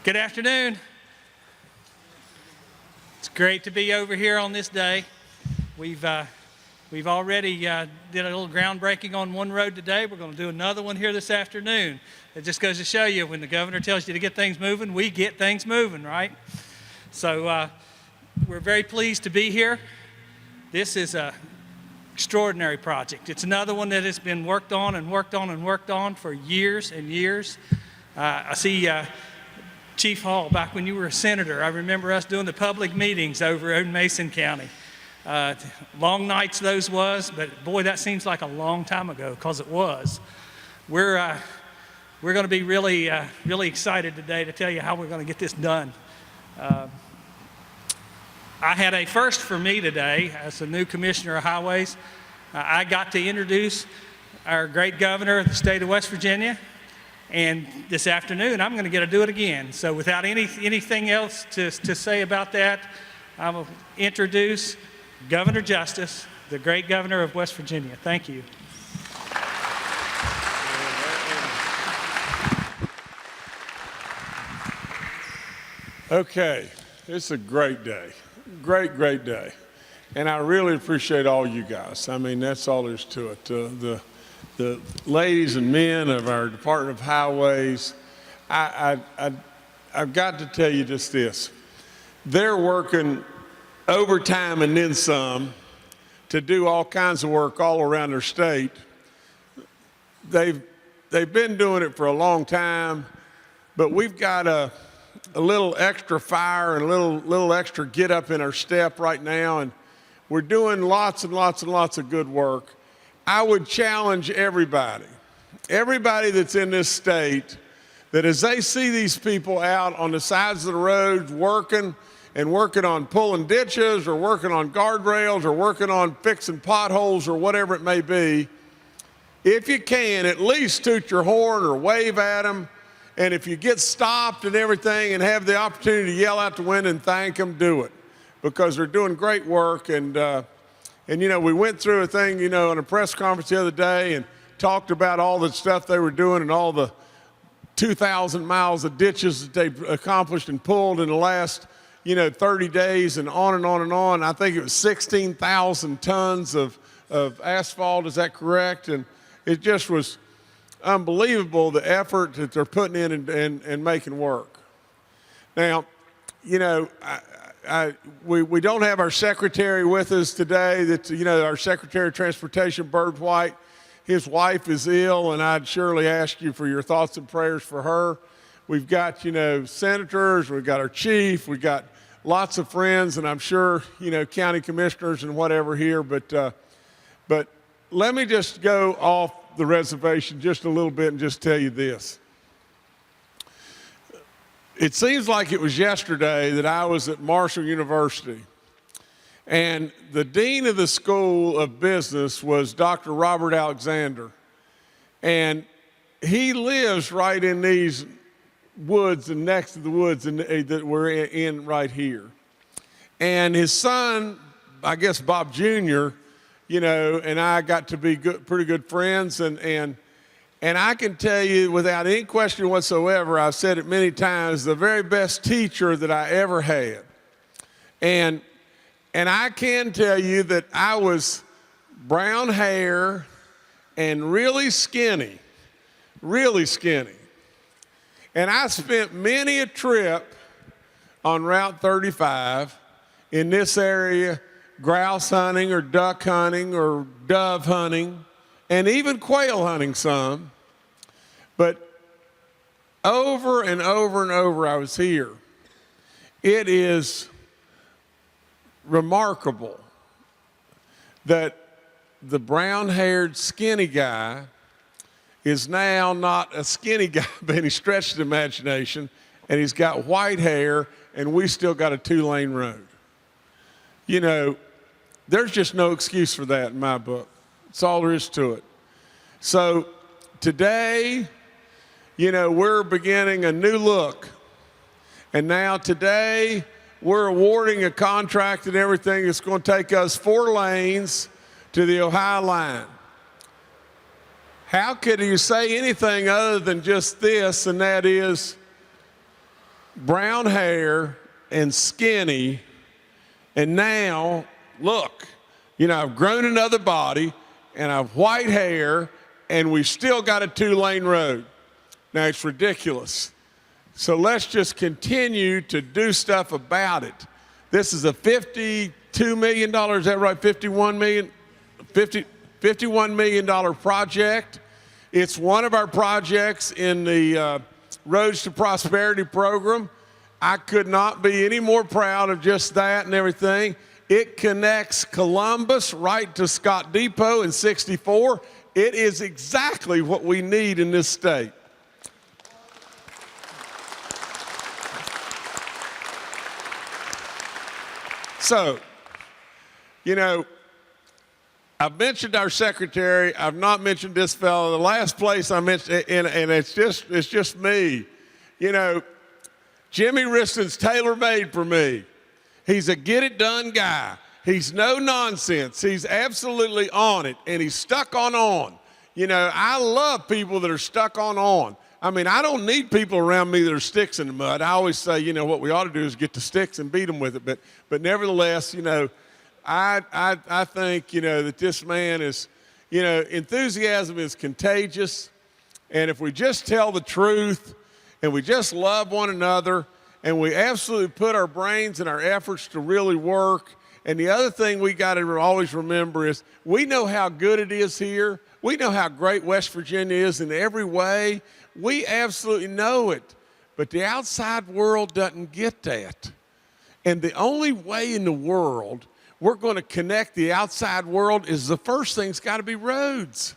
Good afternoon. It's great to be over here on this day. We've already did a little groundbreaking on one road today. We're going to do another one here this afternoon. It just goes to show you, when the governor tells you to get things moving, we get things moving, right? So we're very pleased to be here. This is an extraordinary project. It's another one that has been worked on and worked on and worked on for years and years. I see Chief Hall, back when you were a senator, I remember us doing the public meetings over in Mason County. Long nights those was, but boy, that seems like a long time ago, because it was. We're going to be really excited today to tell you how we're going to get this done. I had a first for me today as the new Commissioner of Highways. I got to introduce our great governor of the state of West Virginia, and this afternoon I'm going to get to do it again. So without anything else to say about that, I will introduce Governor Justice, the great governor of West Virginia. Thank you. Okay, it's a great day. Great day. And I really appreciate all you guys. I mean, that's all there's to it. The ladies and men of our Department of Highways, I've got to tell you just this. They're working overtime and then some to do all kinds of work all around their state. They've been doing it for a long time, but we've got a little extra fire and a little extra get up in our step right now, and we're doing lots and lots and lots of good work. I would challenge everybody that's in this state, that as they see these people out on the sides of the roads working on pulling ditches or working on guardrails or working on fixing potholes or whatever it may be, if you can, at least toot your horn or wave at them. And if you get stopped and everything and have the opportunity to yell out the window and thank them, do it, because they're doing great work. And you know, we went through a thing, you know, in a press conference the other day and talked about all the stuff they were doing and all the 2,000 miles of ditches that they've accomplished and pulled in the last, 30 days, and on and on and on. I think it was 16,000 tons of asphalt, is that correct? And it just was unbelievable, the effort that they're putting in and making work. Now, we don't have our secretary with us today. That's, our Secretary of Transportation, Byrd White. His wife is ill, and I'd surely ask you for your thoughts and prayers for her. We've got, senators, we've got our chief, we've got lots of friends, and I'm sure, county commissioners and whatever here. But let me just go off the reservation just a little bit and just tell you this. It seems like it was yesterday that I was at Marshall University, and the dean of the School of Business was Dr. Robert Alexander, and he lives right in these woods and next to the woods that we're in right here. And his son, I guess Bob Jr., and I got to be pretty good friends, and I can tell you without any question whatsoever, I've said it many times, the very best teacher that I ever had. And I can tell you that I was brown hair and really skinny. And I spent many a trip on Route 35 in this area, grouse hunting or duck hunting or dove hunting, and even quail hunting some. But over and over and over I was here. It is remarkable that the brown-haired skinny guy is now not a skinny guy by any stretch of the imagination, and he's got white hair, and we still got a 2-lane road. There's just no excuse for that in my book. That's all there is to it. So today, we're beginning a new look. And now today, we're awarding a contract and everything that's going to take us 4 lanes to the Ohio line. How could you say anything other than just this, and that is, brown hair and skinny, and now, look, you know, I've grown another body, and I have white hair, and we've still got a 2-lane road. Now, it's ridiculous. So let's just continue to do stuff about it. This is a $52 million, is that right? $51 million project. It's one of our projects in the Roads to Prosperity program. I could not be any more proud of just that and everything. It connects Columbus right to Scott Depot in 64. It is exactly what we need in this state. So, you know, I've mentioned our secretary. I've not mentioned this fellow. The last place I mentioned, and it's just me. You know, Jimmy Wriston's tailor-made for me. He's a get-it-done guy. He's no nonsense. He's absolutely on it, and he's stuck on. You know, I love people that are stuck on. I mean, I don't need people around me that are sticks in the mud. I always say, you know, what we ought to do is get the sticks and beat them with it. But nevertheless, you know, I think, you know, that this man is, you know, enthusiasm is contagious. And if we just tell the truth and we just love one another and we absolutely put our brains and our efforts to really work. And the other thing we got to always remember is we know how good it is here. We know how great West Virginia is in every way. We absolutely know it. But the outside world doesn't get that. And the only way in the world we're going to connect the outside world is the first thing's got to be roads.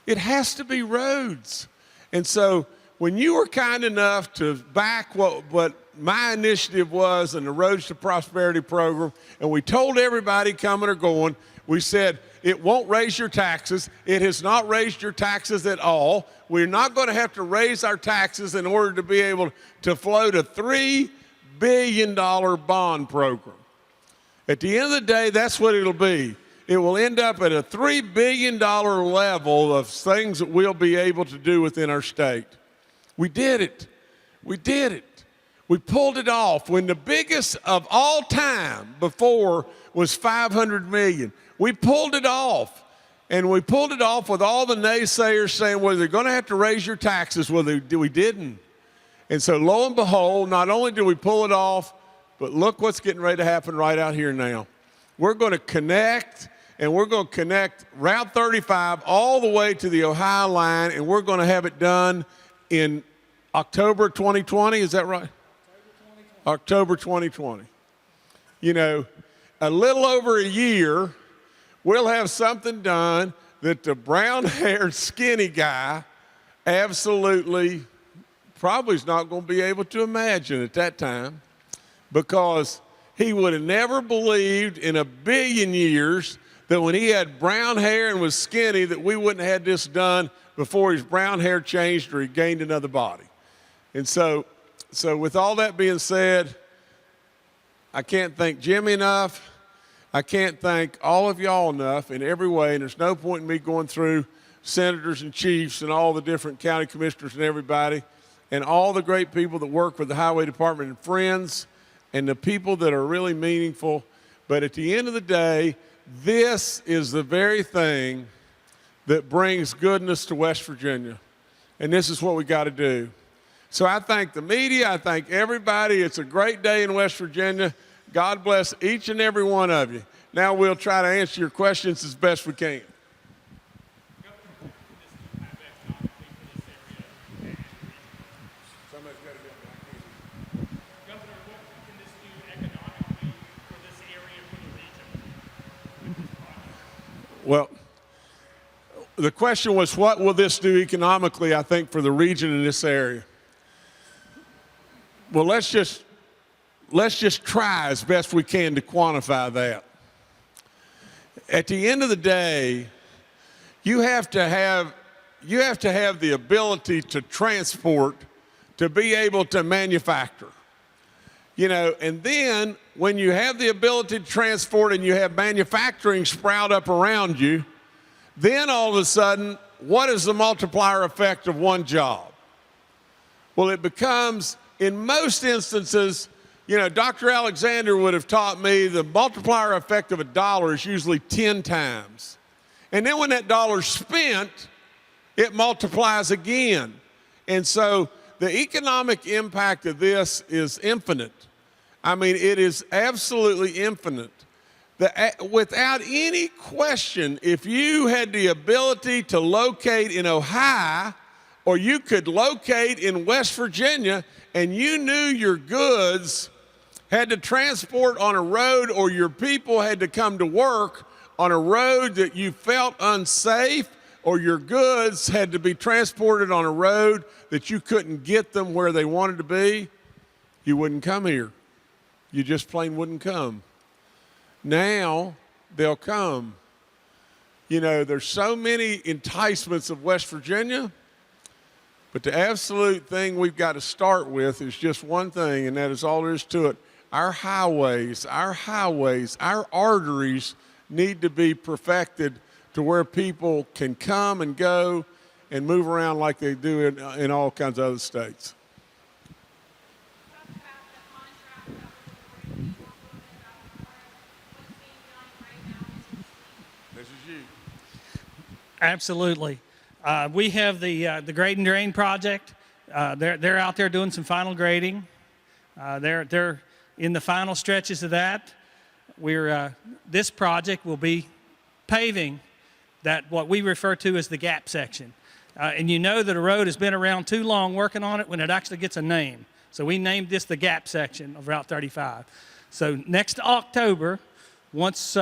It has to be roads. And so when you were kind enough to back what my initiative was in the Roads to Prosperity program, and we told everybody coming or going, we said, it won't raise your taxes. It has not raised your taxes at all. We're not going to have to raise our taxes in order to be able to float a $3 billion bond program. At the end of the day, that's what it'll be. It will end up at a $3 billion level of things that we'll be able to do within our state. We did it. We did it. We pulled it off when the biggest of all time before was $500 million. We pulled it off. And we pulled it off with all the naysayers saying, well, they're going to have to raise your taxes. Well, we didn't. And so lo and behold, not only did we pull it off, but look what's getting ready to happen right out here now. We're going to connect, and we're going to connect Route 35 all the way to the Ohio line, and we're going to have it done in October 2020. Is that right? October 2020. You know, a little over a year, we'll have something done that the brown-haired skinny guy absolutely probably is not going to be able to imagine at that time, because he would have never believed in a billion years that when he had brown hair and was skinny that we wouldn't have had this done before his brown hair changed or he gained another body. And so with all that being said, I can't thank Jimmy enough. I can't thank all of y'all enough in every way, and there's no point in me going through senators and chiefs and all the different county commissioners and everybody, and all the great people that work with the highway department and friends, and the people that are really meaningful. But at the end of the day, this is the very thing that brings goodness to West Virginia. And this is what we got to do. So I thank the media. I thank everybody. It's a great day in West Virginia. God bless each and every one of you. Now we'll try to answer your questions as best we can. Well, the question was, what will this do economically, I think, for the region in this area? Well, let's just try as best we can to quantify that. At the end of the day, you have to have the ability to transport, to be able to manufacture. You know, and then when you have the ability to transport and you have manufacturing sprout up around you, then all of a sudden, what is the multiplier effect of one job? Well, it becomes in most instances, you know, Dr. Alexander would have taught me the multiplier effect of a dollar is usually 10 times. And then when that dollar's spent, it multiplies again. And so the economic impact of this is infinite. I mean, it is absolutely infinite. Without any question, if you had the ability to locate in Ohio, or you could locate in West Virginia, and you knew your goods had to transport on a road, or your people had to come to work on a road that you felt unsafe, or your goods had to be transported on a road that you couldn't get them where they wanted to be, you wouldn't come here. You just plain wouldn't come. Now they'll come. You know, there's so many enticements of West Virginia, but the absolute thing we've got to start with is just one thing, and that is all there is to it. Our highways, our arteries need to be perfected to where people can come and go and move around like they do in all kinds of other states. This is you. Absolutely. We have the grade and drain project. They're out there doing some final grading. They're in the final stretches of that. This project will be paving that what we refer to as the gap section. And you know that a road has been around too long working on it when it actually gets a name. So we named this the gap section of Route 35. So next October, once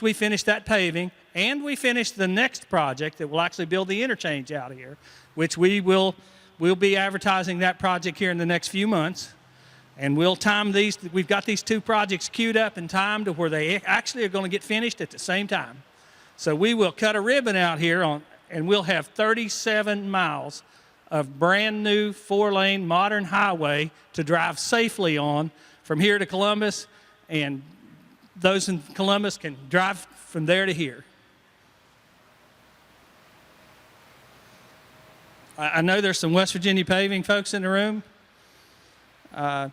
we finish that paving and we finish the next project that will actually build the interchange out here, which we'll be advertising that project here in the next few months. And we'll time these. We've got these two projects queued up in time to where they actually are going to get finished at the same time. So we will cut a ribbon out here and we'll have 37 miles of brand new 4-lane modern highway to drive safely on from here to Columbus, and those in Columbus can drive from there to here. I know there's some West Virginia paving folks in the room. I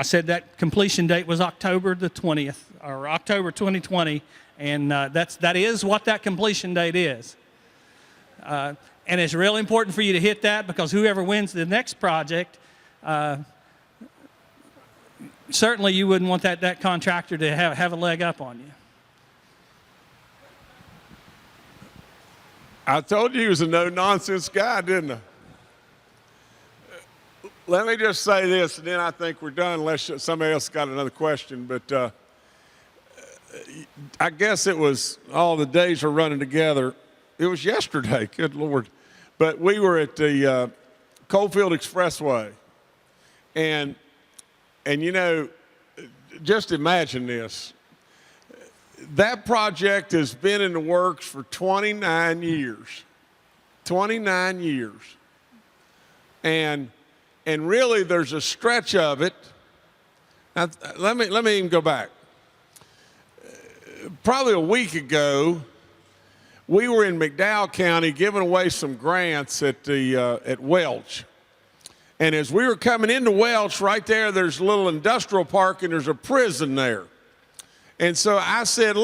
said that completion date was October the 20th, or October 2020, and that is what that completion date is. And it's really important for you to hit that, because whoever wins the next project, certainly you wouldn't want that contractor to have a leg up on you. I told you he was a no-nonsense guy, didn't I? Let me just say this, and then I think we're done, unless somebody else got another question. But I guess it was, all the days are running together. It was yesterday, good Lord. But we were at the Coalfield Expressway. And you know, just imagine this. That project has been in the works for 29 years. 29 years. And really, there's a stretch of it. Now, let me even go back. Probably a week ago, we were in McDowell County giving away some grants at Welch. And as we were coming into Welch, right there's a little industrial park, and there's a prison there. And so I said,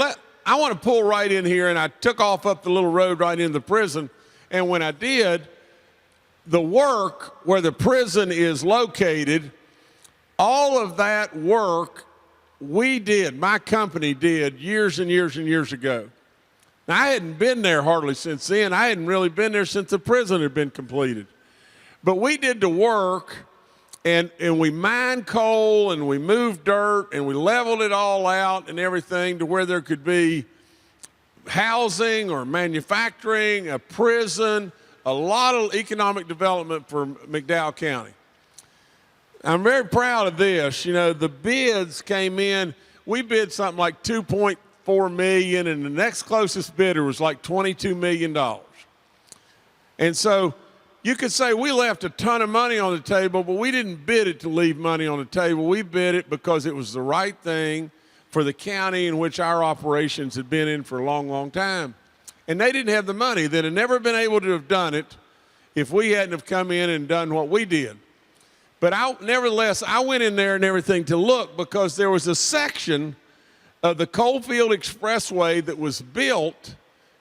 I want to pull right in here, and I took off up the little road right into the prison. And when I did, the work where the prison is located, all of that work we did, my company did, years and years and years ago. Now, I hadn't been there hardly since then. I hadn't really been there since the prison had been completed. But we did the work, and we mined coal, and we moved dirt, and we leveled it all out and everything to where there could be housing or manufacturing, a prison, a lot of economic development for McDowell County. I'm very proud of this. You know, the bids came in, we bid something like $2.4 million, and the next closest bidder was like $22 million. And so you could say we left a ton of money on the table, but we didn't bid it to leave money on the table. We bid it because it was the right thing for the county in which our operations had been in for a long, long time. And they didn't have the money. They'd have never been able to have done it if we hadn't have come in and done what we did. But nevertheless, I went in there and everything to look because there was a section of the Coalfield Expressway that was built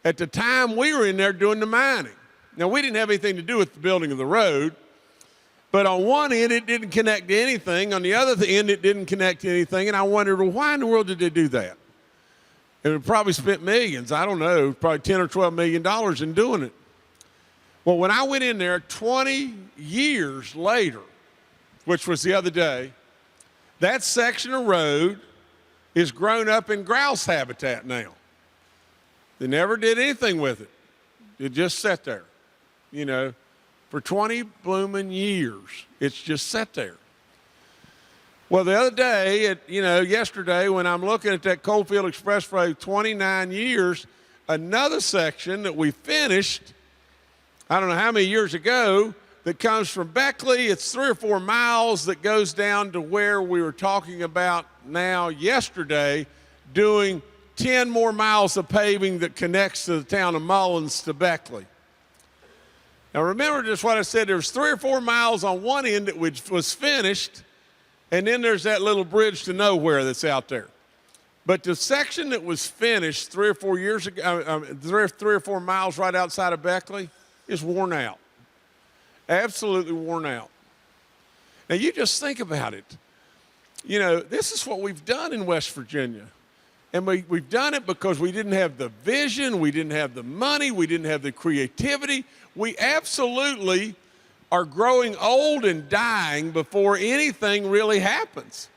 at the time we were in there doing the mining. Now, we didn't have anything to do with the building of the road, but on one end, it didn't connect to anything. On the other end, it didn't connect to anything. And I wondered, well, why in the world did they do that? And it probably spent millions. I don't know, probably $10 or $12 million in doing it. Well, when I went in there 20 years later, which was the other day, that section of road is grown up in grouse habitat now. They never did anything with it. It just sat there, you know, for 20 blooming years. It's just sat there. Well, the other day, yesterday, when I'm looking at that Coalfield Expressway, 29 years, another section that we finished, I don't know how many years ago, that comes from Beckley. It's 3 or 4 miles that goes down to where we were talking about now yesterday, doing 10 more miles of paving that connects to the town of Mullins to Beckley. Now remember just what I said, there was 3 or 4 miles on one end that was finished, and then there's that little bridge to nowhere that's out there. But the section that was finished 3 or 4 years ago, 3 or 4 miles right outside of Beckley, is worn out. Absolutely worn out. Now you just think about it. You know, this is what we've done in West Virginia. And we've done it because we didn't have the vision, we didn't have the money, we didn't have the creativity. We absolutely are growing old and dying before anything really happens.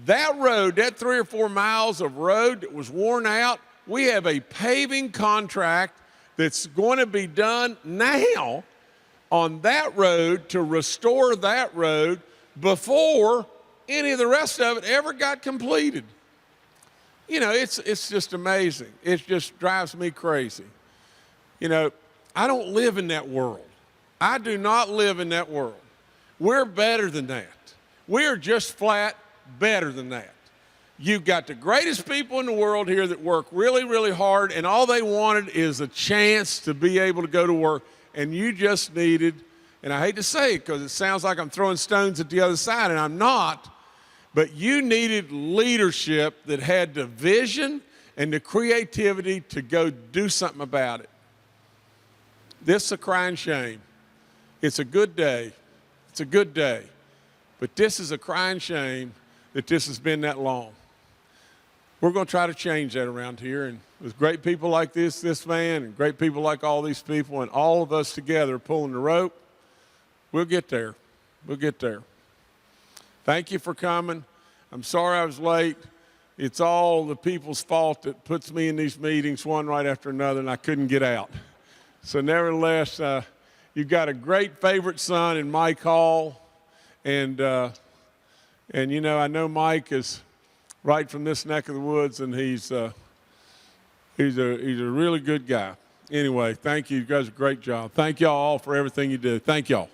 That road, that 3 or 4 miles of road that was worn out, we have a paving contract that's going to be done now on that road to restore that road before any of the rest of it ever got completed. You know, it's just amazing. It just drives me crazy. You know, I don't live in that world. I do not live in that world. We're better than that. We're just flat better than that. You've got the greatest people in the world here that work really, really hard, and all they wanted is a chance to be able to go to work, and you just needed, and I hate to say it because it sounds like I'm throwing stones at the other side, and I'm not, but you needed leadership that had the vision and the creativity to go do something about it. This is a crying shame. It's a good day. It's a good day. But this is a crying shame that this has been that long. We're going to try to change that around here. And with great people like this man, and great people like all these people, and all of us together pulling the rope, we'll get there. We'll get there. Thank you for coming. I'm sorry I was late. It's all the people's fault that puts me in these meetings one right after another, and I couldn't get out. So nevertheless, you've got a great favorite son in Mike Hall. And you know, I know Mike is right from this neck of the woods, and he's a really good guy. Anyway, thank you. You guys did a great job. Thank y'all all for everything you do. Thank y'all.